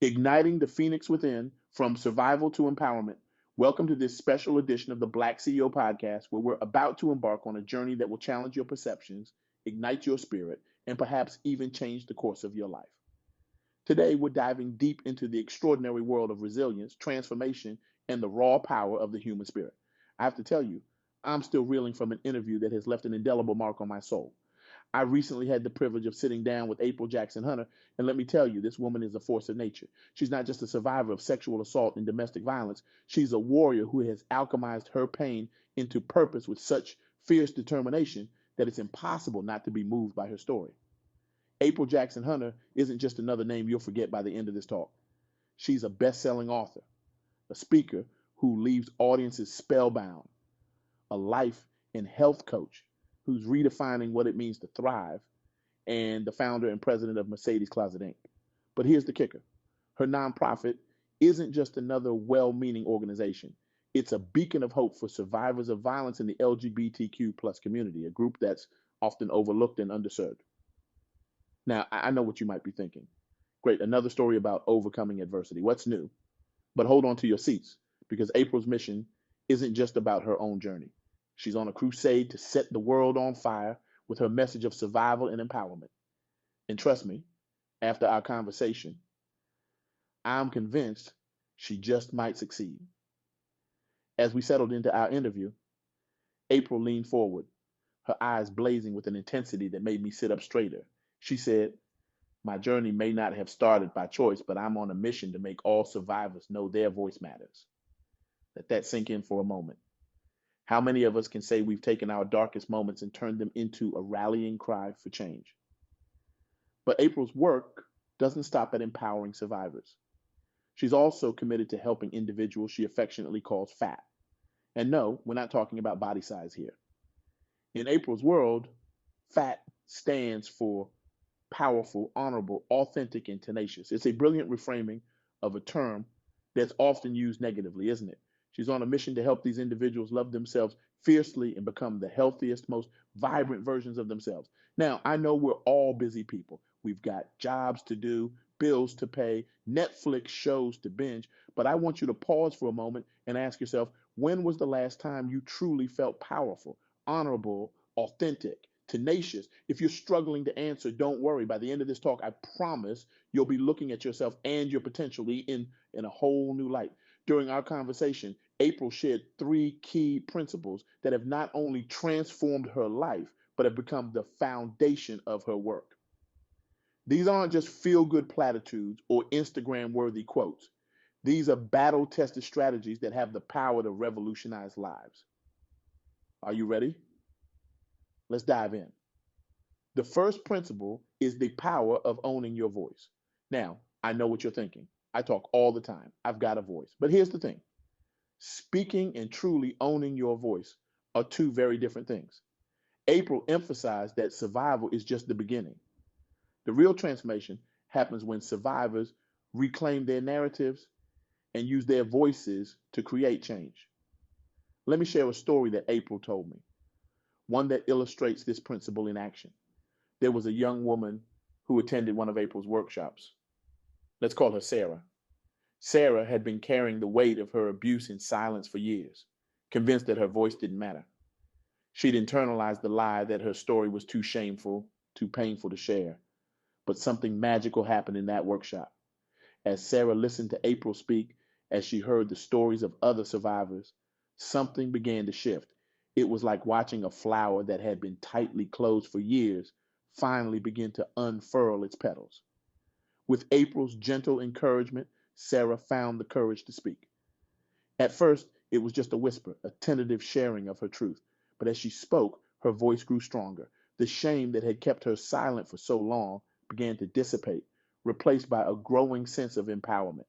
Igniting the phoenix within from survival to empowerment. Welcome to this special edition of the Black CEO podcast, where we're about to embark on a journey that will challenge your perceptions, ignite your spirit, and perhaps even change the course of your life. Today, we're diving deep into the extraordinary world of resilience, transformation, and the raw power of the human spirit. I have to tell you, I'm still reeling from an interview that has left an indelible mark on my soul. I recently had the privilege of sitting down with April Jackson Hunter, and let me tell you, this woman is a force of nature. She's not just a survivor of sexual assault and domestic violence, she's a warrior who has alchemized her pain into purpose with such fierce determination that it's impossible not to be moved by her story. April Jackson Hunter isn't just another name you'll forget by the end of this talk. She's a best selling author, a speaker who leaves audiences spellbound, a life and health coach who's redefining what it means to thrive, and the founder and president of Mercedes Closet Inc. But here's the kicker: her nonprofit isn't just another well meaning organization. It's a beacon of hope for survivors of violence in the LGBTQ plus community, a group that's often overlooked and underserved. Now, I know what you might be thinking. Great, another story about overcoming adversity. What's new? But hold on to your seats, because April's mission isn't just about her own journey. She's on a crusade to set the world on fire with her message of survival and empowerment. And trust me, after our conversation, I'm convinced she just might succeed. As we settled into our interview, April leaned forward, her eyes blazing with an intensity that made me sit up straighter. She said, "My journey may not have started by choice, but I'm on a mission to make all survivors know their voice matters." Let that sink in for a moment. How many of us can say we've taken our darkest moments and turned them into a rallying cry for change? But April's work doesn't stop at empowering survivors. She's also committed to helping individuals she affectionately calls fat. And no, we're not talking about body size here. In April's world, fat stands for powerful, honorable, authentic, and tenacious. It's a brilliant reframing of a term that's often used negatively, isn't it? She's on a mission to help these individuals love themselves fiercely and become the healthiest, most vibrant versions of themselves. Now, I know we're all busy people. We've got jobs to do, bills to pay, Netflix shows to binge, but I want you to pause for a moment and ask yourself, when was the last time you truly felt powerful, honorable, authentic, tenacious? If you're struggling to answer, don't worry. By the end of this talk, I promise you'll be looking at yourself and your potential in a whole new light. During our conversation, April shared three key principles that have not only transformed her life, but have become the foundation of her work. These aren't just feel good platitudes or Instagram worthy quotes. These are battle tested strategies that have the power to revolutionize lives. Are you ready? Let's dive in. The first principle is the power of owning your voice. Now, I know what you're thinking. I talk all the time. I've got a voice. But here's the thing: speaking and truly owning your voice are two very different things. April emphasized that survival is just the beginning. The real transformation happens when survivors reclaim their narratives and use their voices to create change. Let me share a story that April told me, one that illustrates this principle in action. There was a young woman who attended one of April's workshops. Let's call her Sarah. Sarah had been carrying the weight of her abuse in silence for years, convinced that her voice didn't matter. She'd internalized the lie that her story was too shameful, too painful to share. But something magical happened in that workshop. As Sarah listened to April speak, as she heard the stories of other survivors, something began to shift. It was like watching a flower that had been tightly closed for years finally begin to unfurl its petals. With April's gentle encouragement, Sarah found the courage to speak. At first, it was just a whisper, a tentative sharing of her truth. But as she spoke, her voice grew stronger. The shame that had kept her silent for so long began to dissipate, replaced by a growing sense of empowerment.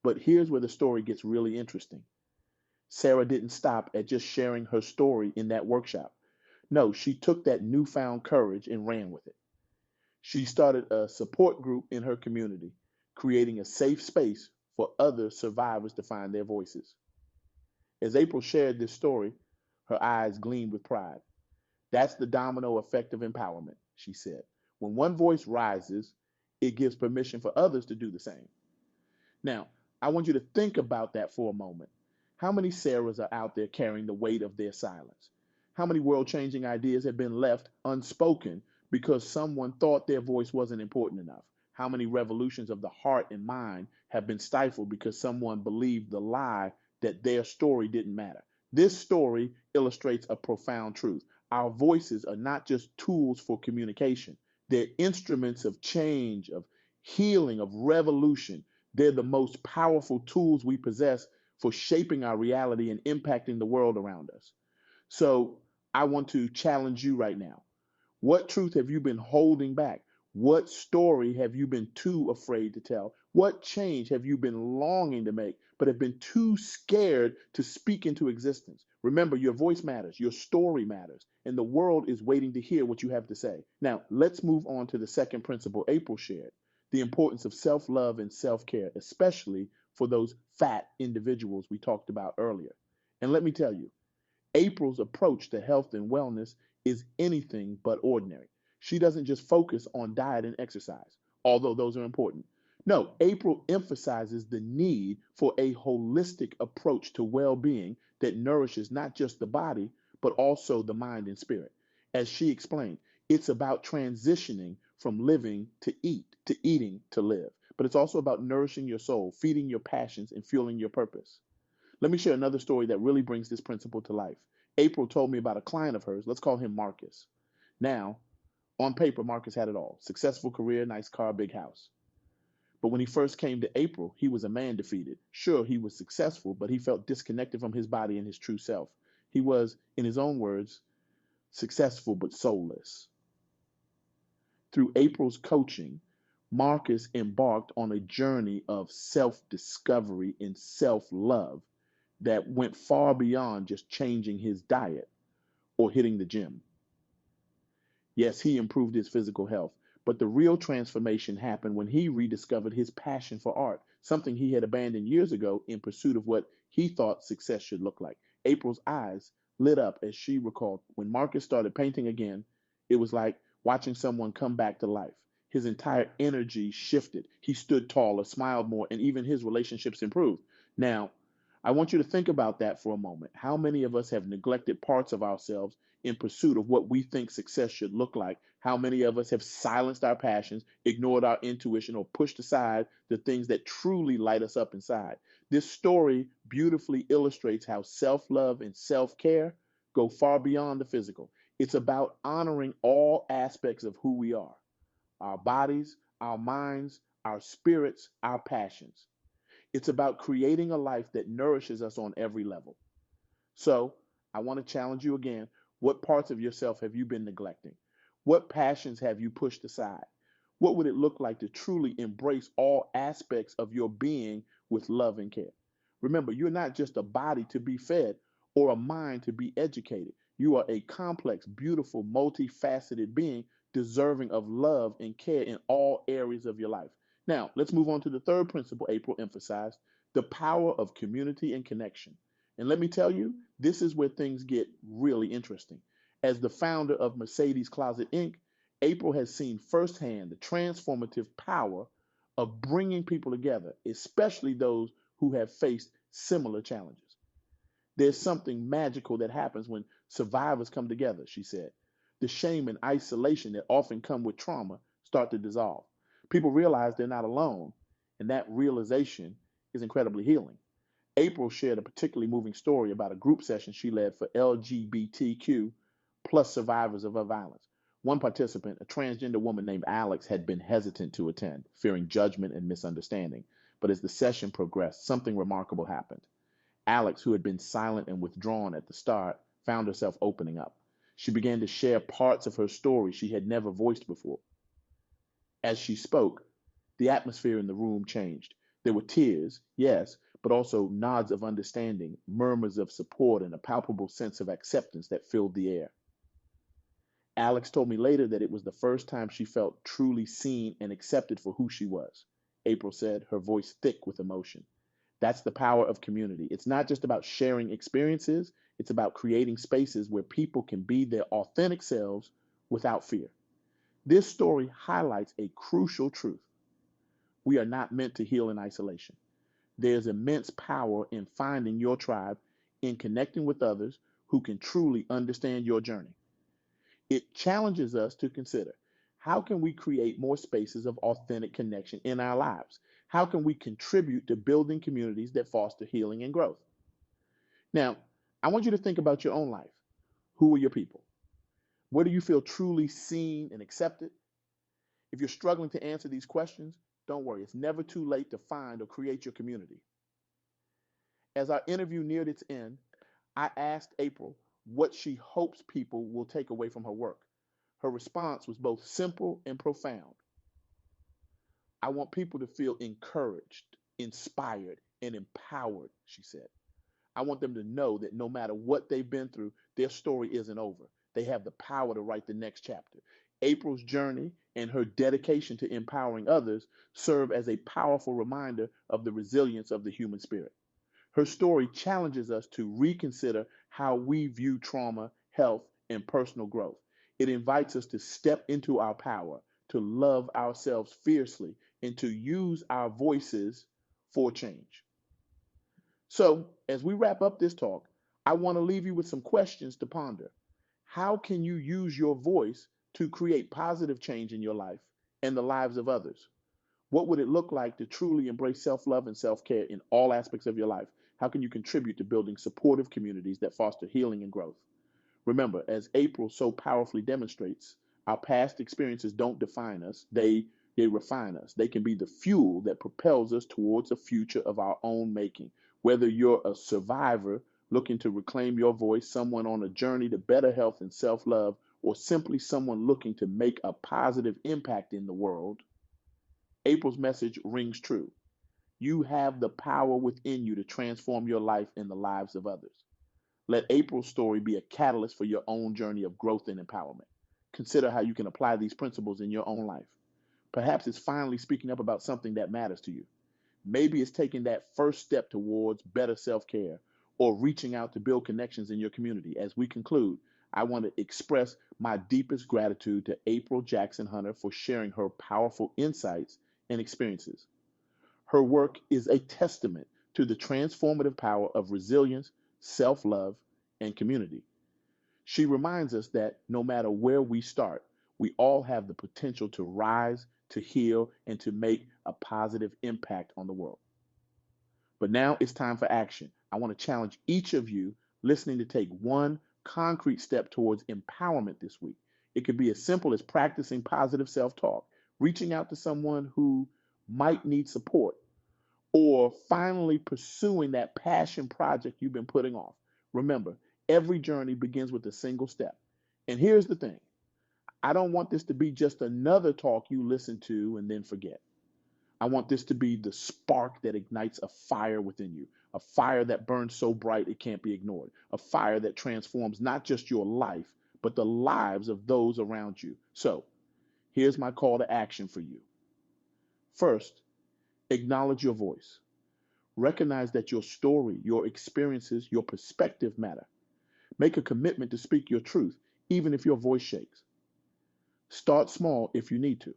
But here's where the story gets really interesting. Sarah didn't stop at just sharing her story in that workshop. No, she took that newfound courage and ran with it. She started a support group in her community, creating a safe space for other survivors to find their voices. As April shared this story, her eyes gleamed with pride. "That's the domino effect of empowerment," she said. "When one voice rises, it gives permission for others to do the same." Now, I want you to think about that for a moment. How many Sarahs are out there carrying the weight of their silence? How many world changing ideas have been left unspoken because someone thought their voice wasn't important enough? How many revolutions of the heart and mind have been stifled because someone believed the lie that their story didn't matter? This story illustrates a profound truth. Our voices are not just tools for communication, they're instruments of change, of healing, of revolution. They're the most powerful tools we possess for shaping our reality and impacting the world around us. So I want to challenge you right now. What truth have you been holding back? What story have you been too afraid to tell? What change have you been longing to make, but have been too scared to speak into existence? Remember, your voice matters, your story matters, and the world is waiting to hear what you have to say. Now, let's move on to the second principle April shared, the importance of self love and self care, especially for those fat individuals we talked about earlier. And let me tell you, April's approach to health and wellness is anything but ordinary. She doesn't just focus on diet and exercise, although those are important. No, April emphasizes the need for a holistic approach to well being that nourishes not just the body, but also the mind and spirit. As she explained, it's about transitioning from living to eat, to eating to live. But it's also about nourishing your soul, feeding your passions, and fueling your purpose. Let me share another story that really brings this principle to life. April told me about a client of hers. Let's call him Marcus. Now, on paper, Marcus had it all: successful career, nice car, big house. But when he first came to April, he was a man defeated. Sure, he was successful, but he felt disconnected from his body and his true self. He was, in his own words, successful but soulless. Through April's coaching, Marcus embarked on a journey of self discovery and self love that went far beyond just changing his diet or hitting the gym. Yes, he improved his physical health, but the real transformation happened when he rediscovered his passion for art, something he had abandoned years ago in pursuit of what he thought success should look like. April's eyes lit up as she recalled when Marcus started painting again. It was like watching someone come back to life. His entire energy shifted. He stood taller, smiled more, and even his relationships improved. Now, I want you to think about that for a moment. How many of us have neglected parts of ourselves in pursuit of what we think success should look like? How many of us have silenced our passions, ignored our intuition, or pushed aside the things that truly light us up inside? This story beautifully illustrates how self love and self care go far beyond the physical. It's about honoring all aspects of who we are: our bodies, our minds, our spirits, our passions. It's about creating a life that nourishes us on every level. So, I want to challenge you again. What parts of yourself have you been neglecting? What passions have you pushed aside? What would it look like to truly embrace all aspects of your being with love and care? Remember, you're not just a body to be fed or a mind to be educated. You are a complex, beautiful, multifaceted being deserving of love and care in all areas of your life. Now, let's move on to the third principle April emphasized: the power of community and connection. And let me tell you, this is where things get really interesting. As the founder of Mercedes Closet Inc., April has seen firsthand the transformative power of bringing people together, especially those who have faced similar challenges. There's something magical that happens when survivors come together, she said. The shame and isolation that often come with trauma start to dissolve. People realize they're not alone, and that realization is incredibly healing. April shared a particularly moving story about a group session she led for LGBTQ plus survivors of violence. One participant, a transgender woman named Alex, had been hesitant to attend, fearing judgment and misunderstanding. But as the session progressed, something remarkable happened. Alex, who had been silent and withdrawn at the start, found herself opening up. She began to share parts of her story she had never voiced before. As she spoke, the atmosphere in the room changed. There were tears, yes, but also nods of understanding, murmurs of support, and a palpable sense of acceptance that filled the air. Alex told me later that it was the first time she felt truly seen and accepted for who she was. April said, her voice thick with emotion. That's the power of community. It's not just about sharing experiences, it's about creating spaces where people can be their authentic selves without fear. This story highlights a crucial truth. We are not meant to heal in isolation. There's immense power in finding your tribe, in connecting with others who can truly understand your journey. It challenges us to consider, how can we create more spaces of authentic connection in our lives? How can we contribute to building communities that foster healing and growth? Now, I want you to think about your own life. Who are your people? Where do you feel truly seen and accepted? If you're struggling to answer these questions, don't worry. It's never too late to find or create your community. As our interview neared its end, I asked April what she hopes people will take away from her work. Her response was both simple and profound. I want people to feel encouraged, inspired, and empowered, she said. I want them to know that no matter what they've been through, their story isn't over. They have the power to write the next chapter. April's journey and her dedication to empowering others serve as a powerful reminder of the resilience of the human spirit. Her story challenges us to reconsider how we view trauma, health, and personal growth. It invites us to step into our power, to love ourselves fiercely, and to use our voices for change. So, as we wrap up this talk, I want to leave you with some questions to ponder. How can you use your voice to create positive change in your life and the lives of others? What would it look like to truly embrace self love and self care in all aspects of your life? How can you contribute to building supportive communities that foster healing and growth? Remember, as April so powerfully demonstrates, our past experiences don't define us, they refine us. They can be the fuel that propels us towards a future of our own making. Whether you're a survivor looking to reclaim your voice, someone on a journey to better health and self love, or simply someone looking to make a positive impact in the world, April's message rings true. You have the power within you to transform your life and the lives of others. Let April's story be a catalyst for your own journey of growth and empowerment. Consider how you can apply these principles in your own life. Perhaps it's finally speaking up about something that matters to you. Maybe it's taking that first step towards better self care or reaching out to build connections in your community. As we conclude, I want to express my deepest gratitude to April Jackson Hunter for sharing her powerful insights and experiences. Her work is a testament to the transformative power of resilience, self love, and community. She reminds us that no matter where we start, we all have the potential to rise, to heal, and to make a positive impact on the world. But now it's time for action. I want to challenge each of you listening to take one concrete step towards empowerment this week. It could be as simple as practicing positive self talk, reaching out to someone who might need support, or finally pursuing that passion project you've been putting off. Remember, every journey begins with a single step. And here's the thing, I don't want this to be just another talk you listen to and then forget. I want this to be the spark that ignites a fire within you, a fire that burns so bright it can't be ignored, a fire that transforms not just your life, but the lives of those around you. So, here's my call to action for you. First, acknowledge your voice. Recognize that your story, your experiences, your perspective matter. Make a commitment to speak your truth, even if your voice shakes. Start small if you need to.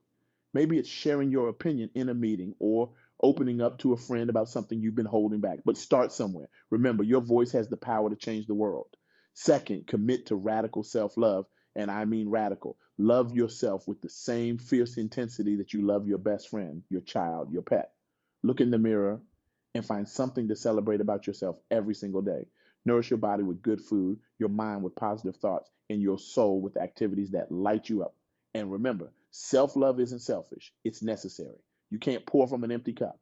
Maybe it's sharing your opinion in a meeting or opening up to a friend about something you've been holding back, but start somewhere. Remember, your voice has the power to change the world. Second, commit to radical self love, and I mean radical. Love yourself with the same fierce intensity that you love your best friend, your child, your pet. Look in the mirror and find something to celebrate about yourself every single day. Nourish your body with good food, your mind with positive thoughts, and your soul with activities that light you up. And remember, self love isn't selfish, it's necessary. You can't pour from an empty cup.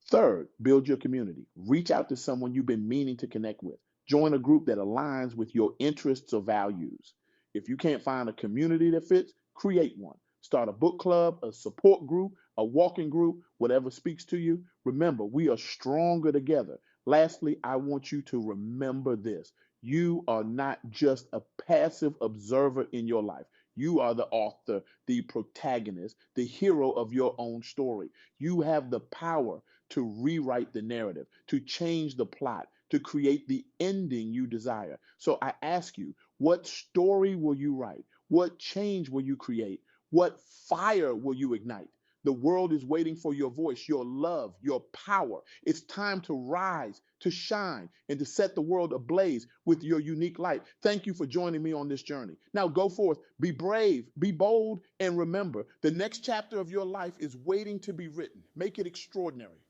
Third, build your community. Reach out to someone you've been meaning to connect with. Join a group that aligns with your interests or values. If you can't find a community that fits, create one. Start a book club, a support group, a walking group, whatever speaks to you. Remember, we are stronger together. Lastly, I want you to remember this. You are not just a passive observer in your life. You are the author, the protagonist, the hero of your own story. You have the power to rewrite the narrative, to change the plot, to create the ending you desire. So I ask you, what story will you write? What change will you create? What fire will you ignite? The world is waiting for your voice, your love, your power. It's time to rise, to shine, and to set the world ablaze with your unique light. Thank you for joining me on this journey. Now go forth, be brave, be bold, and remember, the next chapter of your life is waiting to be written. Make it extraordinary.